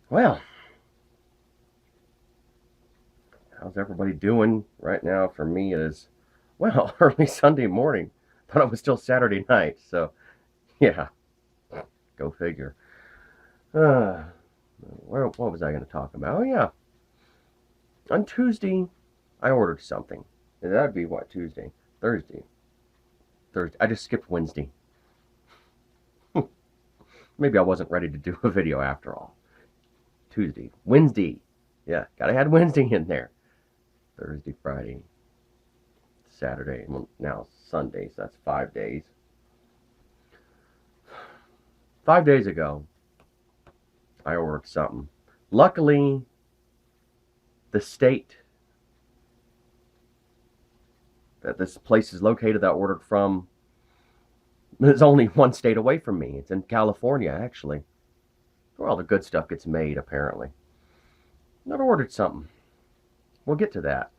Well, how's everybody doing right now? For me, it is, well, early Sunday morning. Thought it was still Saturday night, so yeah, go figure. What was I going to talk about? Oh, yeah. On Tuesday, I ordered something. That'd be what, Tuesday? Thursday. I just skipped Wednesday. Maybe I wasn't ready to do a video after all. Tuesday. Wednesday. Yeah, gotta have Wednesday in there. Thursday, Friday, Saturday, well, now Sunday, so that's 5 days. 5 days ago, I ordered something. Luckily, the state that this place is located that I ordered from is only one state away from me. It's in California, actually, where all the good stuff gets made, apparently. I've ordered something. We'll get to that.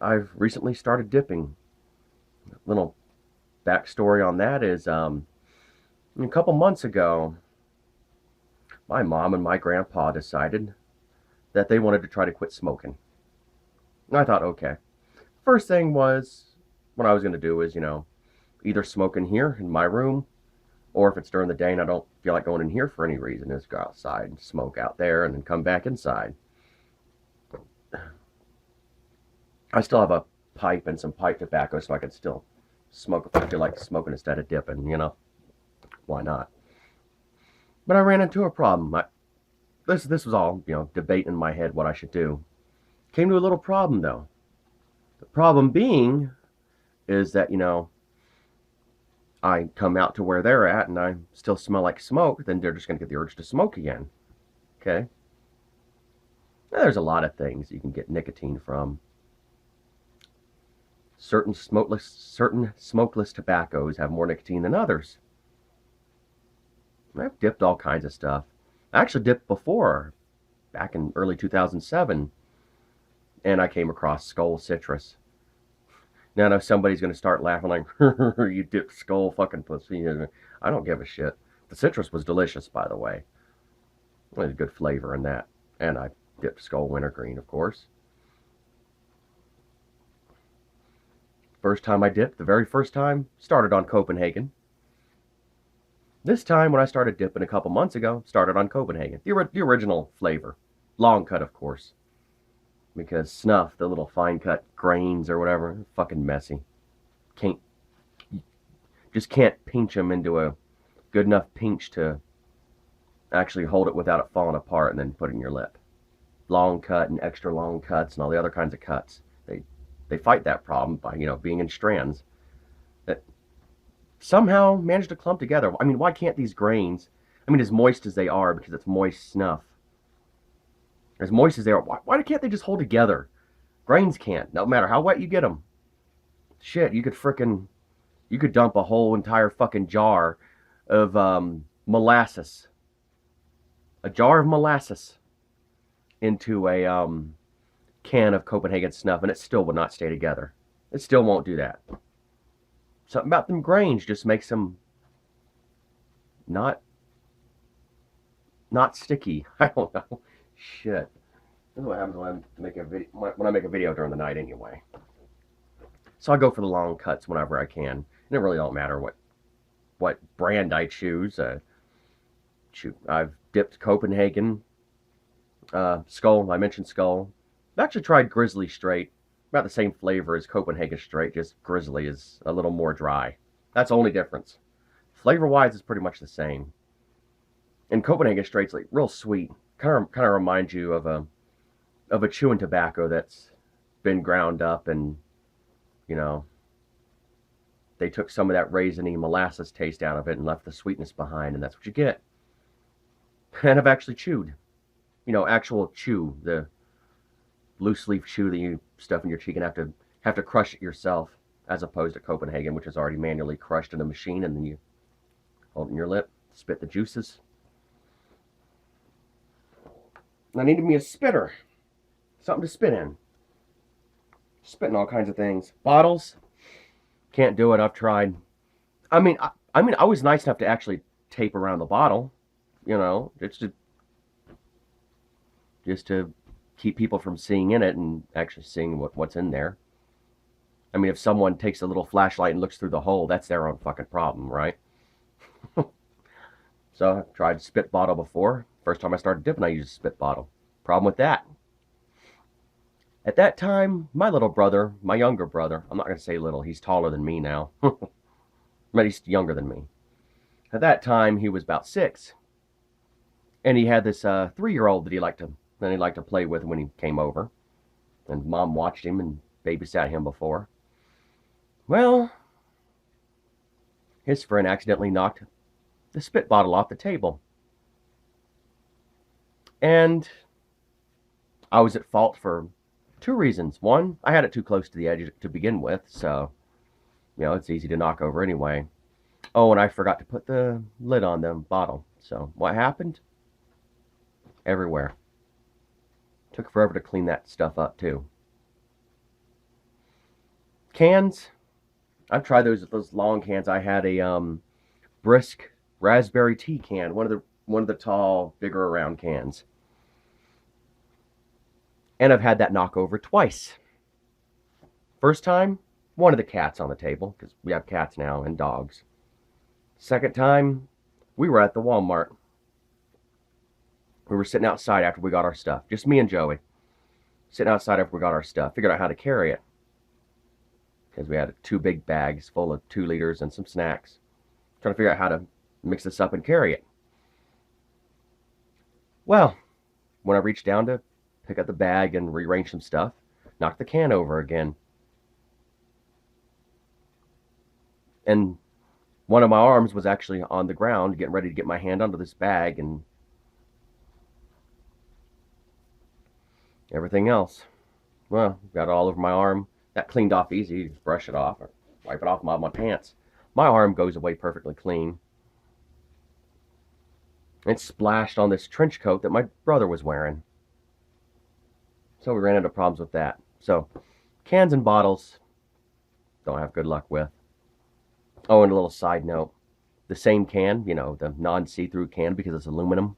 I've recently started dipping. A little backstory on that is, a couple months ago, my mom and my grandpa decided that they wanted to try to quit smoking. And I thought, okay. First thing was, what I was going to do is, either smoke in here in my room, or if it's during the day and I don't feel like going in here for any reason, is go outside and smoke out there and then come back inside. I still have a pipe and some pipe tobacco, so I can still smoke if I feel like smoking instead of dipping, Why not? But I ran into a problem. This was all, debate in my head what I should do. Came to a little problem, though. The problem being is that, I come out to where they're at and I still smell like smoke, then they're just going to get the urge to smoke again. Okay? Now, there's a lot of things you can get nicotine from. Certain smokeless tobaccos have more nicotine than others. I've dipped all kinds of stuff. I actually dipped before, back in early 2007, and I came across Skull Citrus. Now I know somebody's going to start laughing like, you dipped Skull fucking pussy. I don't give a shit. The citrus was delicious, by the way. There's good flavor in that. And I dipped Skull Wintergreen, of course. First time I dipped, the very first time, started on Copenhagen. This time, when I started dipping a couple months ago, started on Copenhagen. The original flavor. Long cut, of course. Because snuff, the little fine cut grains or whatever, fucking messy. Just can't pinch them into a good enough pinch to actually hold it without it falling apart and then put it in your lip. Long cut and extra long cuts and all the other kinds of cuts. They fight that problem by, being in strands that somehow manage to clump together. I mean, why can't these grains, as moist as they are, because it's moist snuff, as moist as they are, why can't they just hold together? Grains can't, no matter how wet you get them. Shit, you could dump a whole entire fucking jar of molasses. A jar of molasses into a can of Copenhagen snuff, and it still would not stay together. It still won't do that. Something about them grains just makes them not sticky. I don't know. Shit. This is what happens when I make a video during the night anyway. So I go for the long cuts whenever I can. And it really don't matter what brand I choose. I've dipped Copenhagen, Skull. I mentioned Skull. I've actually tried Grizzly Straight. About the same flavor as Copenhagen Straight, just Grizzly is a little more dry. That's the only difference. Flavor-wise, it's pretty much the same. And Copenhagen Straight's like real sweet. Kind of reminds you of a chewing tobacco that's been ground up and, they took some of that raisiny molasses taste out of it and left the sweetness behind, and that's what you get. And I've actually chewed, actual chew, the loose leaf chew that you stuff in your cheek and have to crush it yourself, as opposed to Copenhagen, which is already manually crushed in a machine, and then you hold it in your lip, spit the juices. I needed me a spitter, something to spit in. Spitting all kinds of things. Bottles, can't do it. I've tried. I mean, I was nice enough to actually tape around the bottle, just to keep people from seeing in it and actually seeing what's in there. I mean, if someone takes a little flashlight and looks through the hole, that's their own fucking problem, right? So I've tried spit bottle before. First time I started dipping, I used a spit bottle. Problem with that. At that time, my little brother, my younger brother, I'm not going to say little, he's taller than me now. But he's younger than me. At that time, he was about 6. And he had this 3-year-old that he liked to play with when he came over. And Mom watched him and babysat him before. Well, his friend accidentally knocked the spit bottle off the table. And I was at fault for 2 reasons. One, I had it too close to the edge to begin with, so, it's easy to knock over anyway. Oh, and I forgot to put the lid on the bottle. So, what happened? Everywhere. Took forever to clean that stuff up, too. Cans. I've tried those long cans. I had a Brisk raspberry tea can, one of the tall, bigger round cans. And I've had that knock over twice. First time, one of the cats on the table, because we have cats now and dogs. Second time, we were at the Walmart. We were sitting outside after we got our stuff. Just me and Joey. Sitting outside after we got our stuff. Figured out how to carry it. Because we had 2 big bags full of 2 liters and some snacks. Trying to figure out how to mix this up and carry it. Well, when I reached down to pick up the bag and rearrange some stuff, knocked the can over again. And one of my arms was actually on the ground, getting ready to get my hand under this bag and everything else. Well, got it all over my arm. That cleaned off easy. Just brush it off or wipe it off my pants. My arm goes away perfectly clean. It splashed on this trench coat that my brother was wearing. So we ran into problems with that. So, cans and bottles, don't have good luck with. Oh, and a little side note. The same can, the non-see-through can because it's aluminum.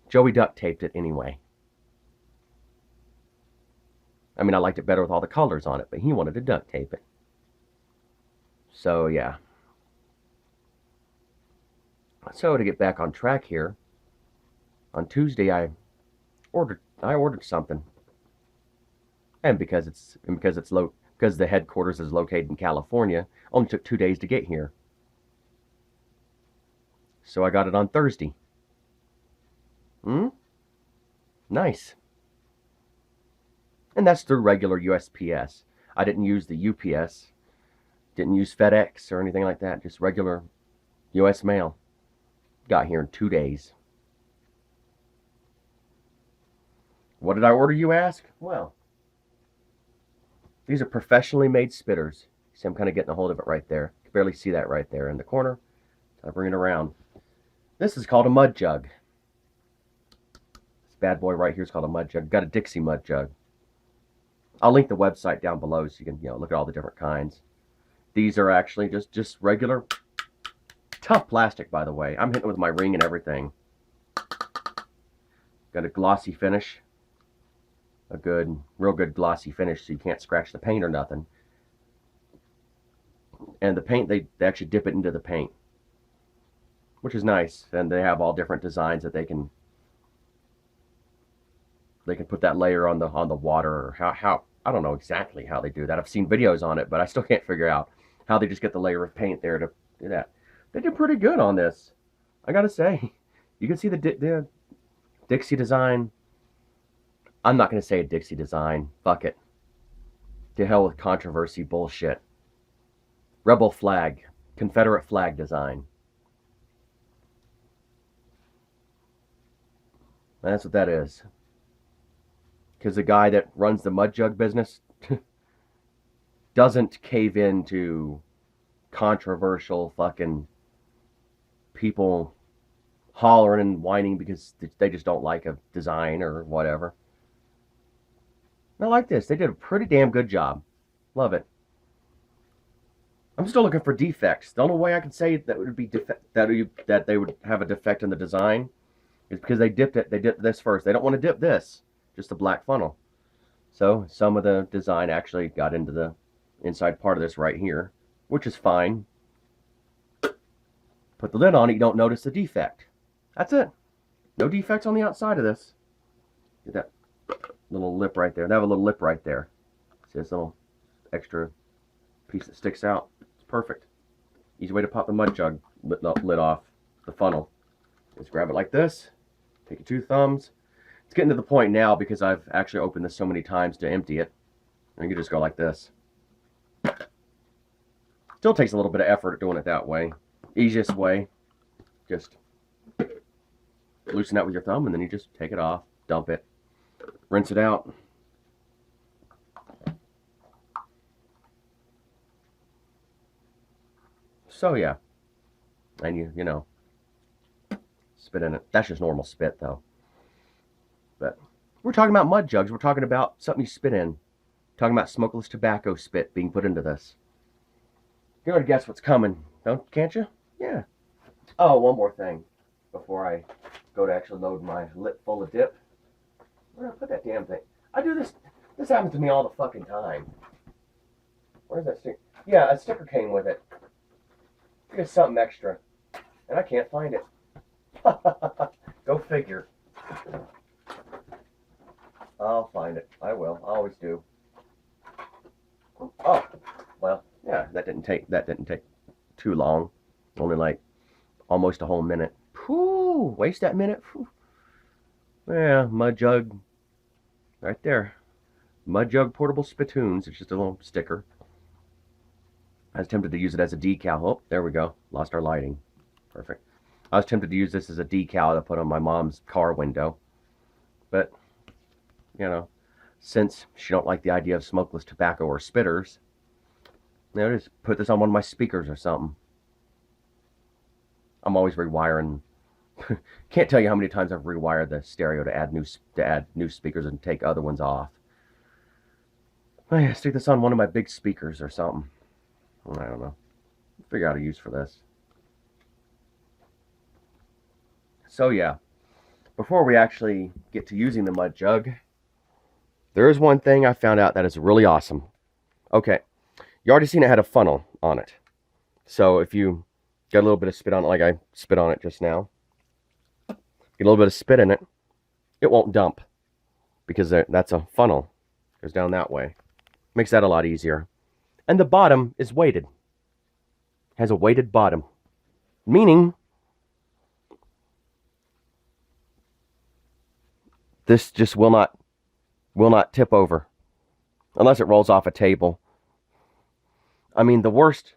Joey duct taped it anyway. I mean, I liked it better with all the colors on it, but he wanted to duct tape it. So, yeah. So, to get back on track here, on Tuesday I ordered something. And because the headquarters is located in California, only took 2 days to get here. So I got it on Thursday. Nice. And that's through regular USPS. I didn't use the UPS. Didn't use FedEx or anything like that. Just regular US mail. Got here in 2 days. What did I order, you ask? Well, these are professionally made spitters. See, I'm kind of getting a hold of it right there. You can barely see that right there in the corner. I bring it around. This is called a MudJug. This bad boy right here is called a MudJug. Got a Dixie MudJug. I'll link the website down below so you can look at all the different kinds. These are actually just regular tough plastic, by the way. I'm hitting it with my ring and everything. Got a glossy finish. A real good glossy finish so you can't scratch the paint or nothing. And the paint, they actually dip it into the paint, which is nice. And they have all different designs that they can put that layer on the water, or how I don't know exactly how they do that. I've seen videos on it, but I still can't figure out how they just get the layer of paint there to do that. They did pretty good on this, I gotta say. You can see the Dixie design. I'm not going to say a Dixie design. Fuck it. To hell with controversy bullshit. Rebel flag, Confederate flag design. And that's what that is. Because the guy that runs the MudJug business doesn't cave into controversial fucking people hollering and whining because they just don't like a design or whatever. I like this. They did a pretty damn good job. Love it. I'm still looking for defects. The only way I can say that would be that they would have a defect in the design is because they dipped it. They dipped this first. They don't want to dip this, just the black funnel. So some of the design actually got into the inside part of this right here, which is fine. Put the lid on it, you don't notice the defect. That's it. No defects on the outside of this. Get that little lip right there. They have a little lip right there. See this little extra piece that sticks out? It's perfect. Easy way to pop the MudJug lid off the funnel. Just grab it like this. Take your 2 thumbs. It's getting to the point now because I've actually opened this so many times to empty it. And you can just go like this. Still takes a little bit of effort doing it that way. Easiest way, just loosen that with your thumb and then you just take it off, dump it, rinse it out. So yeah, and you know, spit in it. That's just normal spit though. But we're talking about MudJugs. We're talking about something you spit in. We're talking about smokeless tobacco spit being put into this. You already guess what's coming, can't you? Yeah. Oh, one more thing before I go to actually load my lip full of dip. Where did I put that damn thing? I do this. This happens to me all the fucking time. Where's that sticker? Yeah, a sticker came with it. Here's something extra, and I can't find it. Go figure. I'll find it. I will. I always do. Oh, well, yeah. That didn't take too long. Only like almost a whole minute. Whew, waste that minute. Whew. Yeah, MudJug. Right there. MudJug portable spittoons. It's just a little sticker. I was tempted to use it as a decal. Oh, there we go. Lost our lighting. Perfect. I was tempted to use this as a decal to put on my mom's car window. But, you know, since she don't like the idea of smokeless tobacco or spitters, you know, just put this on one of my speakers or something. I'm always rewiring. Can't tell you how many times I've rewired the stereo to add new speakers and take other ones off. Oh yeah, stick this on one of my big speakers or something. I don't know. Figure out a use for this. So yeah, before we actually get to using the MudJug, there is one thing I found out that is really awesome. Okay, you already seen it had a funnel on it. So if you get a little bit of spit on it, like I spit on it just now, get a little bit of spit in it, it won't dump because that's a funnel. It goes down that way. Makes that a lot easier. And the bottom is weighted. Has a weighted bottom. Meaning this just will not tip over unless it rolls off a table. I mean, the worst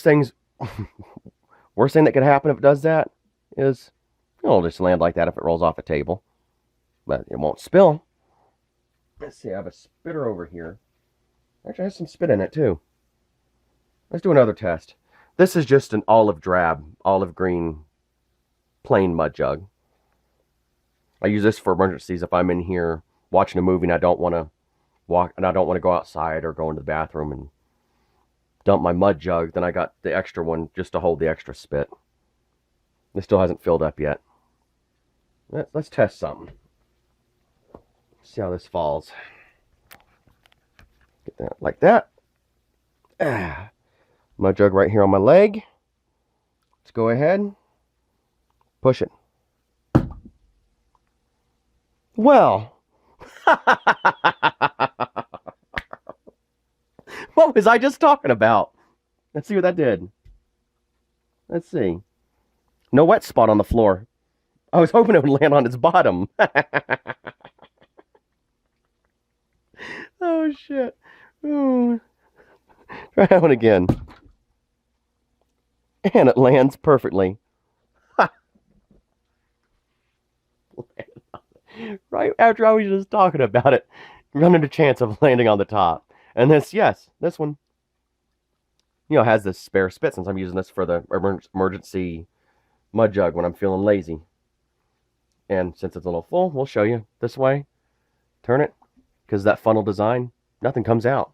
thing that could happen if it does that is it'll just land like that if it rolls off a table. But it won't spill. Let's see, I have a spitter over here. Actually, it has some spit in it too. Let's do another test. This is just an olive green, plain MudJug. I use this for emergencies if I'm in here watching a movie and I don't want to go outside or go into the bathroom and dump my MudJug. Then I got the extra one just to hold the extra spit. This still hasn't filled up yet. Let's test something. See how this falls. Get that like that. MudJug right here on my leg. Let's go ahead. Push it. Well. What was I just talking about? Let's see what that did. Let's see. No wet spot on the floor. I was hoping it would land on its bottom. Oh, shit. Ooh. Try that one again. And it lands perfectly. Right after I was just talking about it, running a chance of landing on the top. And this one, has this spare spit since I'm using this for the emergency MudJug when I'm feeling lazy. And since it's a little full, we'll show you this way. Turn it, because that funnel design, nothing comes out.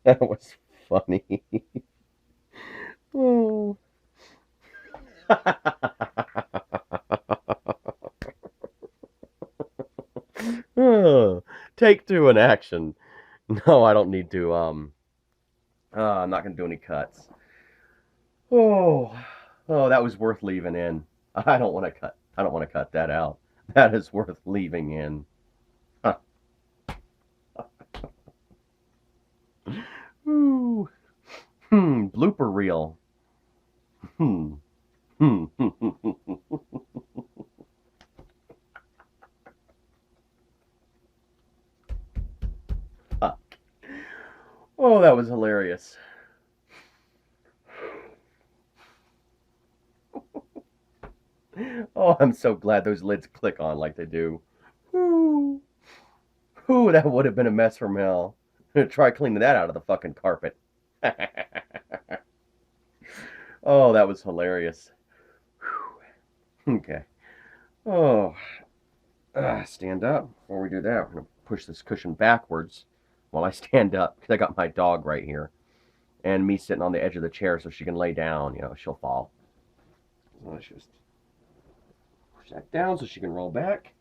That was funny. Oh. Oh, take two in action. No, I don't need to. I'm not gonna do any cuts. Oh, that was worth leaving in. I don't want to cut. I don't want to cut that out. That is worth leaving in. Ooh. Blooper reel. Hmm. Oh, that was hilarious. Oh, I'm so glad those lids click on like they do. Ooh. Ooh, that would have been a mess from hell. Try cleaning that out of the fucking carpet. Oh, that was hilarious. Whew. Okay. Oh, stand up. Before we do that, we're going to push this cushion backwards while I stand up because I got my dog right here. And me sitting on the edge of the chair so she can lay down. She'll fall. So let's just push that down so she can roll back.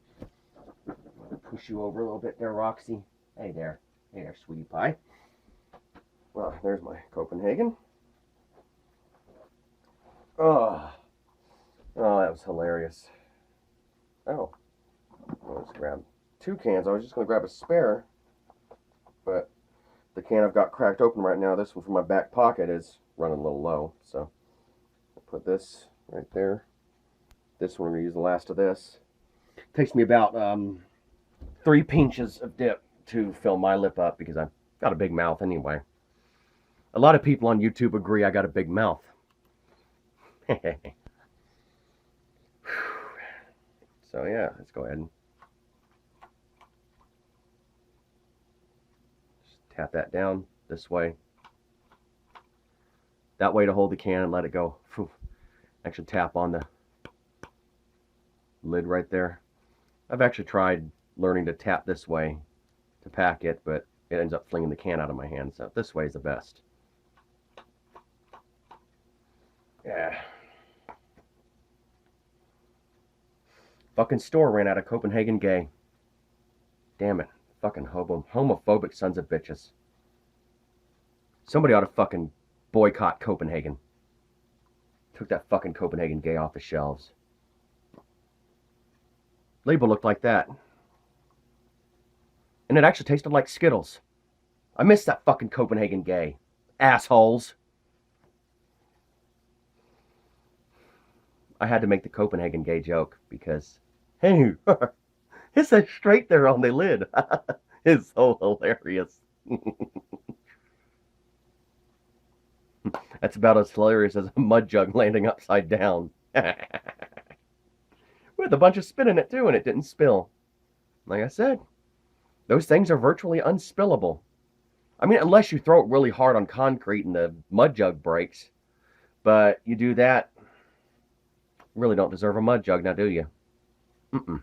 Push you over a little bit there, Roxy. Hey there. Hey there, sweetie pie. Well, there's my Copenhagen. Oh, that was hilarious. Oh, let's grab 2 cans. I was just going to grab a spare, but the can I've got cracked open right now, this one from my back pocket, is running a little low. So I'll put this right there. This one, we're going to use the last of this. It takes me about 3 pinches of dip to fill my lip up because I've got a big mouth anyway. A lot of people on YouTube agree I got a big mouth. So yeah, let's go ahead and just tap that down this way. That way to hold the can and let it go. Actually tap on the lid right there. I've actually tried learning to tap this way to pack it, but it ends up flinging the can out of my hand. So this way is the best. Yeah. Fucking store ran out of Copenhagen gay. Damn it. Fucking homophobic sons of bitches. Somebody ought to fucking boycott Copenhagen. Took that fucking Copenhagen gay off the shelves. Label looked like that. And it actually tasted like Skittles. I miss that fucking Copenhagen gay. Assholes. I had to make the Copenhagen gay joke because, hey, it says straight there on the lid. It's so hilarious. That's about as hilarious as a MudJug landing upside down. With a bunch of spit in it too, and it didn't spill. Like I said, those things are virtually unspillable. I mean, unless you throw it really hard on concrete and the MudJug breaks. But you do that, you really don't deserve a MudJug now, do you? Mm-mm.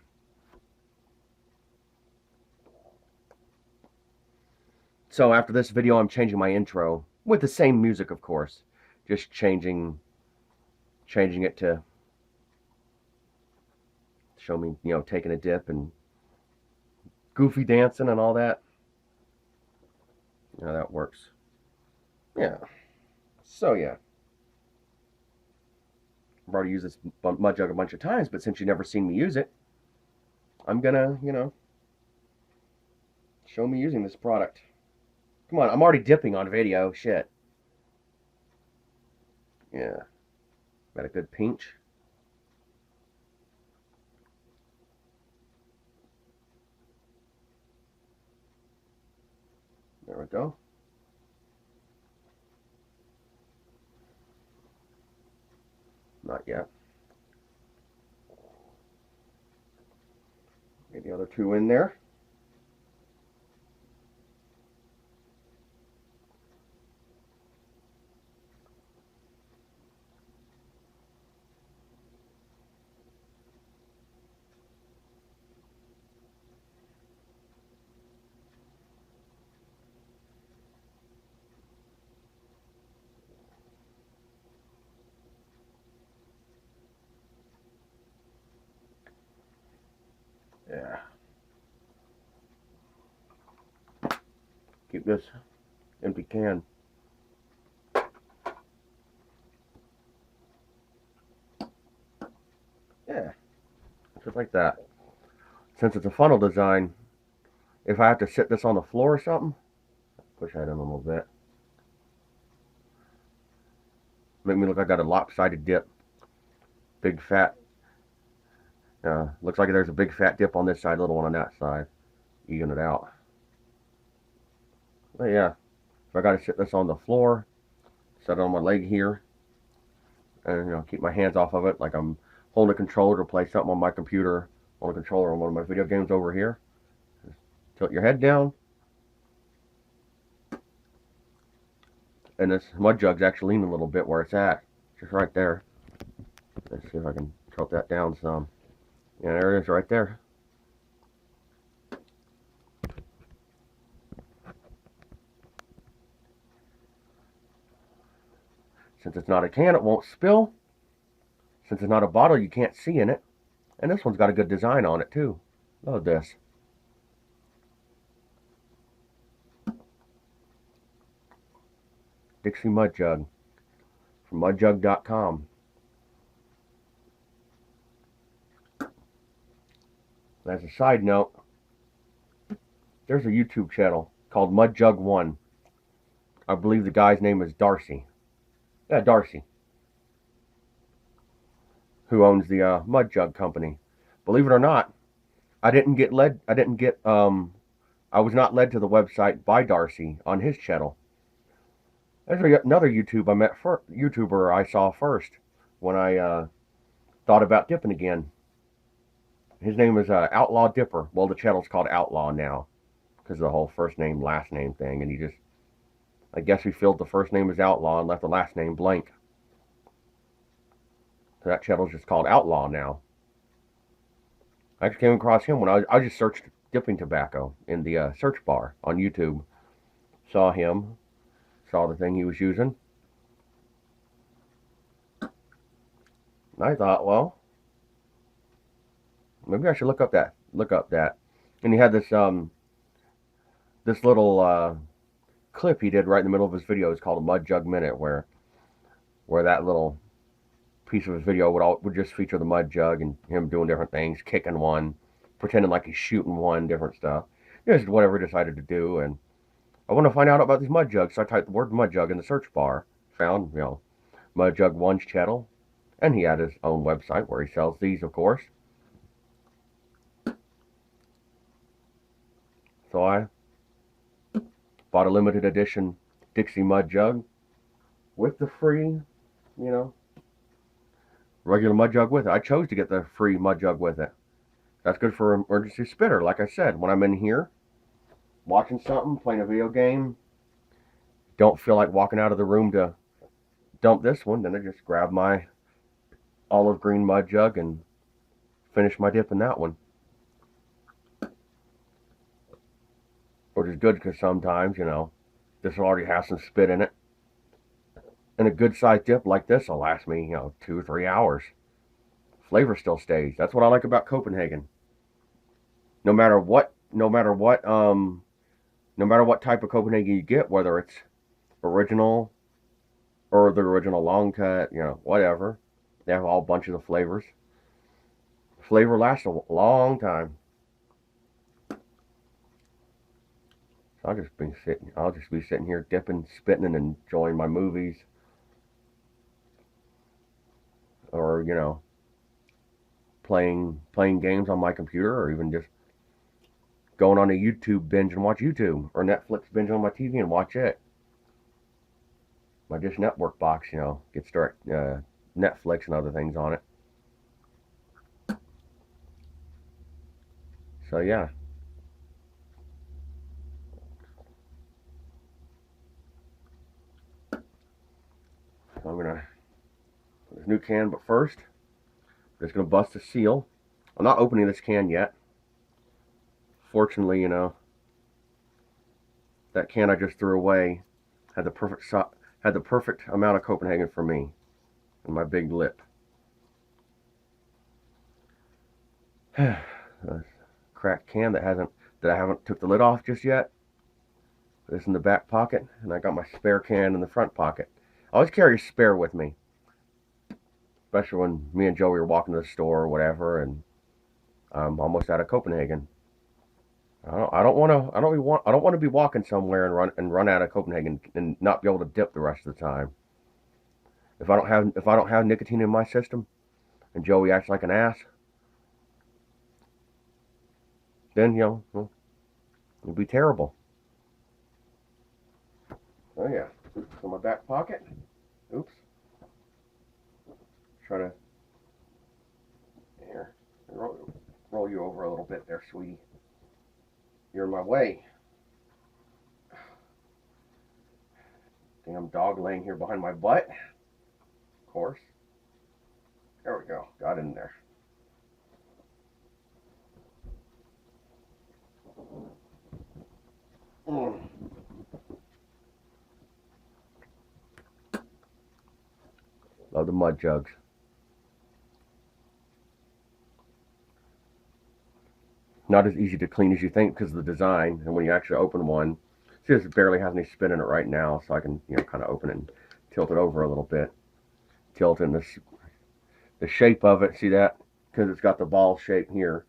So after this video, I'm changing my intro with the same music, of course. Just changing it to show me, taking a dip and goofy dancing and all that. That works. Yeah. So yeah. I've already used this MudJug a bunch of times, but since you've never seen me use it, I'm gonna, show me using this product. Come on, I'm already dipping on video. Shit. Yeah. Got a good pinch. There we go. Not yet. Get the other two in there. Yeah. Keep this empty can. Yeah. Just like that. Since it's a funnel design, if I have to sit this on the floor or something, push that in a little bit. Make me look like I got a lopsided dip. Big fat. Looks like there's a big fat dip on this side, little one on that side. Even it out. But yeah, if I got to sit this on the floor, set it on my leg here, and keep my hands off of it, like I'm holding a controller to play something on my computer, on a controller on one of my video games over here. Just tilt your head down, and this MudJug's actually leaning a little bit where it's at, just right there. Let's see if I can tilt that down some. Yeah, there it is right there. Since it's not a can, it won't spill. Since it's not a bottle, you can't see in it. And this one's got a good design on it too. Look at this. Dixie MudJug from MudJug.com. As a side note, there's a YouTube channel called MudJug1. I believe the guy's name is Darcy. Yeah, Darcy. Who owns the MudJug company. Believe it or not, I was not led to the website by Darcy on his channel. There's another YouTuber I saw first when I thought about dipping again. His name is Outlaw Dipper. Well, the channel's called Outlaw now because of the whole first name, last name thing. And I guess he filled the first name as Outlaw and left the last name blank. So that channel's just called Outlaw now. I actually came across him when I just searched dipping tobacco in the search bar on YouTube. Saw him. Saw the thing he was using. And I thought, well, maybe I should look up that. And he had this this little clip he did right in the middle of his video. It's called a MudJug Minute, where that little piece of his video would just feature the MudJug and him doing different things, kicking one, pretending like he's shooting one, different stuff. Just whatever he decided to do. And I want to find out about these MudJugs, so I typed the word MudJug in the search bar. Found, MudJug1's channel, and he had his own website where he sells these, of course. So I bought a limited edition Dixie MudJug with the free, regular MudJug with it. I chose to get the free MudJug with it. That's good for emergency spitter. Like I said, when I'm in here watching something, playing a video game, don't feel like walking out of the room to dump this one, then I just grab my olive green MudJug and finish my dip in that one. Which is good because sometimes, this will already have some spit in it. And a good sized dip like this will last me, 2 or 3 hours. Flavor still stays. That's what I like about Copenhagen. No matter what type of Copenhagen you get, whether it's original or the original long cut, whatever, they have all bunches of flavors. Flavor lasts a long time. So I'll just be sitting here dipping, spitting, and enjoying my movies. Or, playing games on my computer, or even just going on a YouTube binge and watch YouTube, or Netflix binge on my TV and watch it. My Dish Network box, you know, gets direct Netflix and other things on it. So yeah. So I'm gonna put this new can, but first, I'm just gonna bust a seal. I'm not opening this can yet. Fortunately, you know, that can I just threw away had the perfect amount of Copenhagen for me and my big lip. A cracked can that I haven't took the lid off just yet. This in the back pocket, and I got my spare can in the front pocket. I always carry a spare with me, especially when me and Joey are walking to the store or whatever, and I'm almost out of Copenhagen. I don't want to be walking somewhere and run out of Copenhagen and not be able to dip the rest of the time. If I don't have nicotine in my system, and Joey acts like an ass, then you know, well, it'd be terrible. Oh yeah, so my back pocket. Oops. Try to here roll you over a little bit there, sweetie. You're in my way. Damn dog laying here behind my butt. Of course. There we go. Got in there. Love the MudJugs. Not as easy to clean as you think because of the design, and when you actually open one, see, this barely has any spin in it right now, so I can, you know, kind of open it and tilt it over a little bit. Tilt in the shape of it. See that? Because it's got the ball shape here.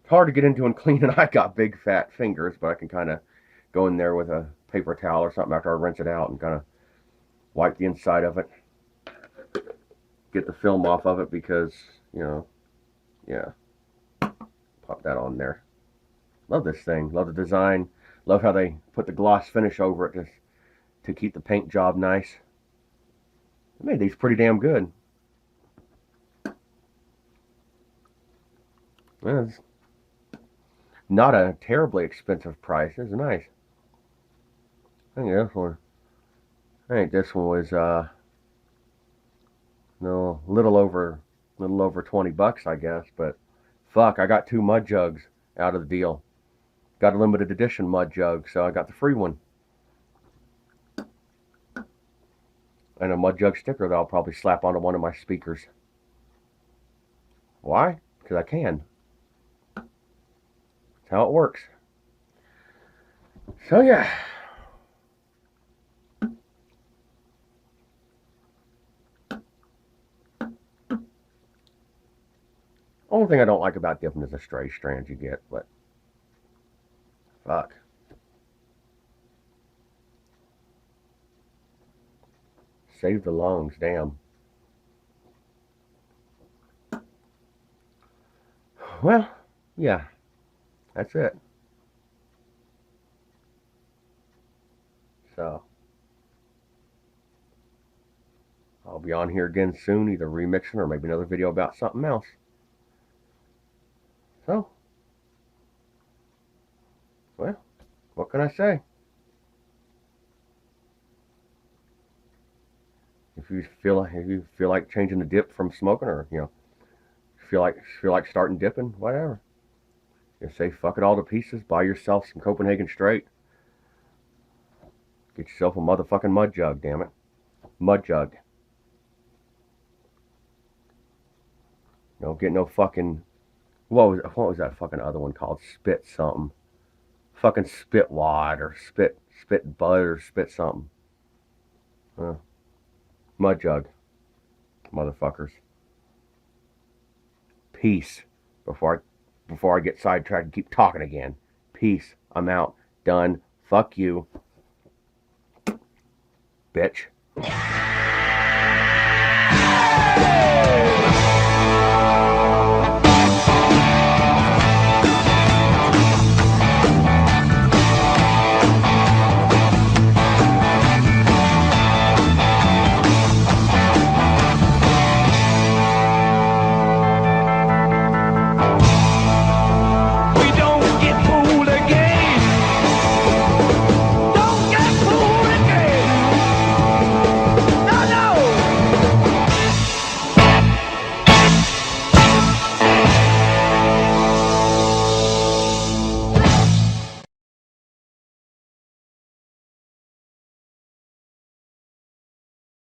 It's hard to get into and clean, and I got big fat fingers, but I can kind of go in there with a paper towel or something after I rinse it out and kind of wipe the inside of it. Get the film off of it because, you know, yeah. Pop that on there. Love this thing. Love the design. Love how they put the gloss finish over it to keep the paint job nice. They made these pretty damn good. Well, it's not a terribly expensive price. It's nice. I think this one was no, little over $20, I guess, but fuck, I got 2 MudJugs out of the deal. Got a limited edition MudJug, so I got the free one. And a MudJug sticker that I'll probably slap onto one of my speakers. Why? Because I can. That's how it works. So yeah. Only thing I don't like about dipping is the stray strands you get, but fuck. Save the lungs, damn. Well, yeah, that's it. So, I'll be on here again soon, either remixing or maybe another video about something else. So, well, what can I say? If you feel like changing the dip from smoking, or you know, feel like starting dipping, whatever. Just say fuck it all to pieces. Buy yourself some Copenhagen Straight. Get yourself a motherfucking MudJug, damn it. MudJug. Don't get no fucking. What was that fucking other one called? Spit something. Fucking spit wad or spit bud or spit something. MudJug. Motherfuckers. Peace. Before I get sidetracked and keep talking again. Peace. I'm out. Done. Fuck you. Bitch.